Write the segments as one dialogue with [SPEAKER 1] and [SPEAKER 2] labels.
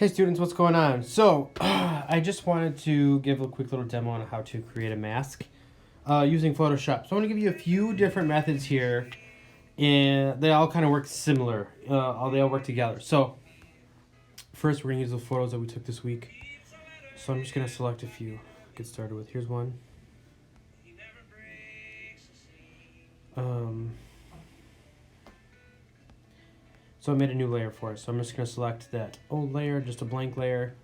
[SPEAKER 1] Hey students, what's going on? So, I just wanted to give a quick little demo on how to create a mask using Photoshop. So I'm going to give you a few different methods here, and they all kind of work similar. They all work together. So, first we're going to use the photos that we took this week. So I'm just going to select a few. Get started with. Here's one. So I made a new layer for it. So I'm just going to select that old layer, just a blank layer,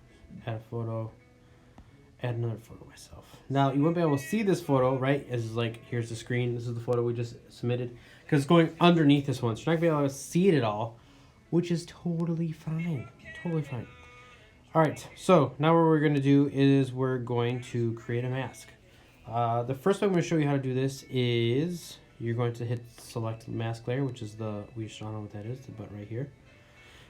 [SPEAKER 1] add a photo, add another photo myself. Now, you won't be able to see this photo, right? As like, here's the screen. This is the photo we just submitted. Because it's going underneath this one. So you're not going to be able to see it at all, which is totally fine. Totally fine. All right, so now what we're going to do is we're going to create a mask. The first way I'm going to show you how to do this is you're going to hit select mask layer, which is the, we don't know what that is, the button right here.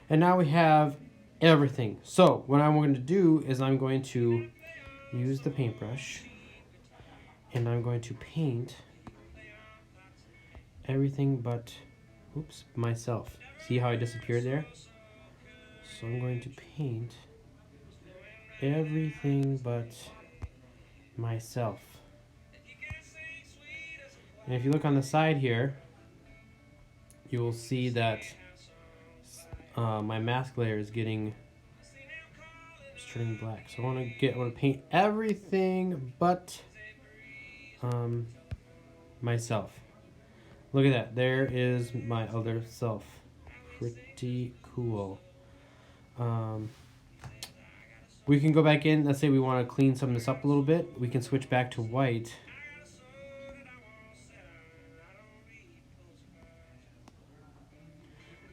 [SPEAKER 1] And now we have everything. So what I'm going to do is I'm going to use the paintbrush and I'm going to paint everything but, oops, myself. See how I disappeared there? So I'm going to paint everything but myself. And if you look on the side here, you will see that my mask layer is turning black. So I want to paint everything but myself. Look at that. There is my other self. Pretty cool. We can go back in. Let's say we want to clean some of this up a little bit. We can switch back to white.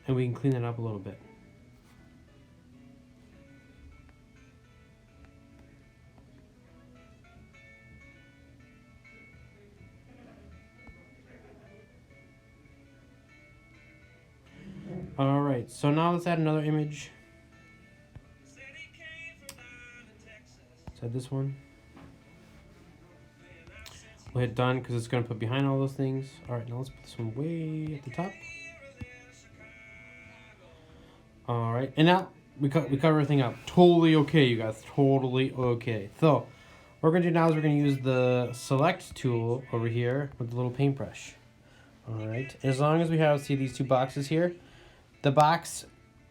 [SPEAKER 1] And we can clean it up a little bit. All right, so now let's add another image. Let's add this one. We'll hit done because it's going to put behind all those things. All right, now let's put this one way at the top. All right, and now we cover everything up. Totally okay, you guys. Totally okay. So what we're going to do now is we're going to use the select tool over here with the little paintbrush. All right, as long as we see these two boxes here, the box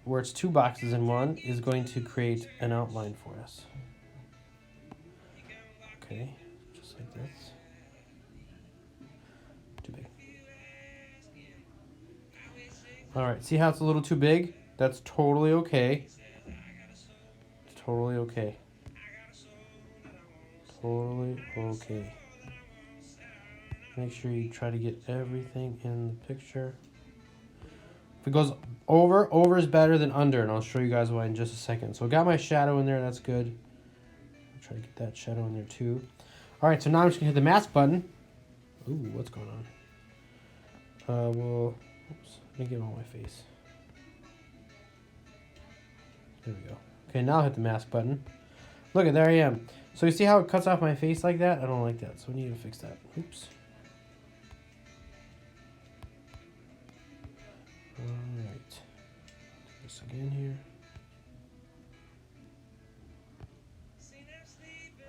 [SPEAKER 1] where it's two boxes in one is going to create an outline for us. Okay, just like this. Too big. All right, see how it's a little too big? That's totally okay. It's totally okay. Totally okay. Make sure you try to get everything in the picture. If it goes over is better than under, and I'll show you guys why in just a second. So I got my shadow in there, that's good. I'll try to get that shadow in there too. All right, so now I'm just gonna hit the mask button. Ooh, what's going on? Oops, let me get it on my face. There we go. Okay, now I'll hit the mask button. Look, there I am. So you see how it cuts off my face like that? I don't like that, so we need to fix that. Oops. Alright. Do this again here.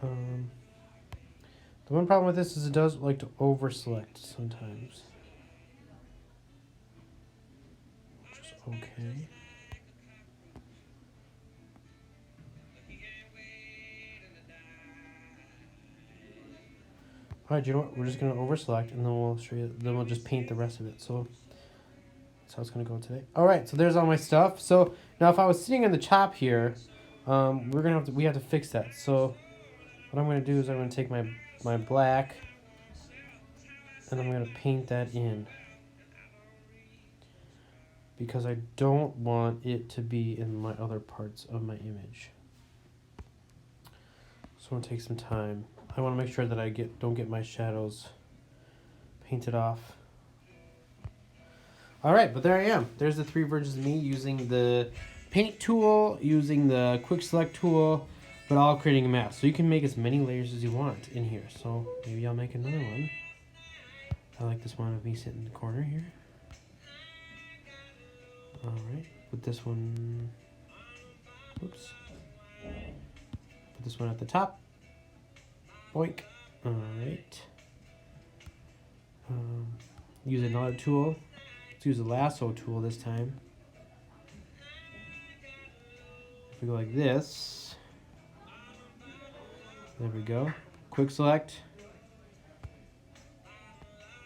[SPEAKER 1] The one problem with this is it does like to over-select sometimes. Which is okay. Alright, you know what? We're just going to over-select and then we'll show you, then we'll just paint the rest of it. So that's how it's going to go today. Alright, so there's all my stuff. So now if I was sitting in the top here, we have to fix that. So what I'm going to do is I'm going to take my black and I'm going to paint that in. Because I don't want it to be in my other parts of my image. So I'm going to take some time. I want to make sure that I don't get my shadows painted off. All right, but there I am. There's the three versions of me using the paint tool, using the quick select tool, but all creating a mask. So you can make as many layers as you want in here. So maybe I'll make another one. I like this one of me sitting in the corner here. All right, put this one, oops, Put this one at the top. Boink. All right. Use another tool. Let's use the lasso tool this time. If we go like this, there we go. Quick select.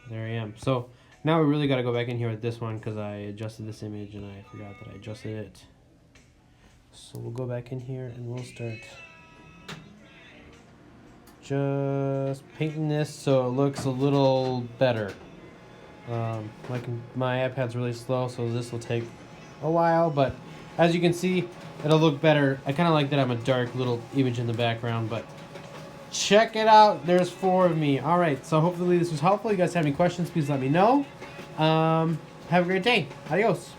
[SPEAKER 1] There I am. So now we really got to go back in here with this one because I adjusted this image and I forgot that I adjusted it. So we'll go back in here and we'll start just painting this so it looks a little better. Like my iPad's really slow, so this will take a while, but as you can see, it'll look better. I kind of like that I'm a dark little image in the background, but check it out. There's 4 of me. All right, so hopefully this was helpful. You guys have any questions, please let me know. Have a great day. Adios.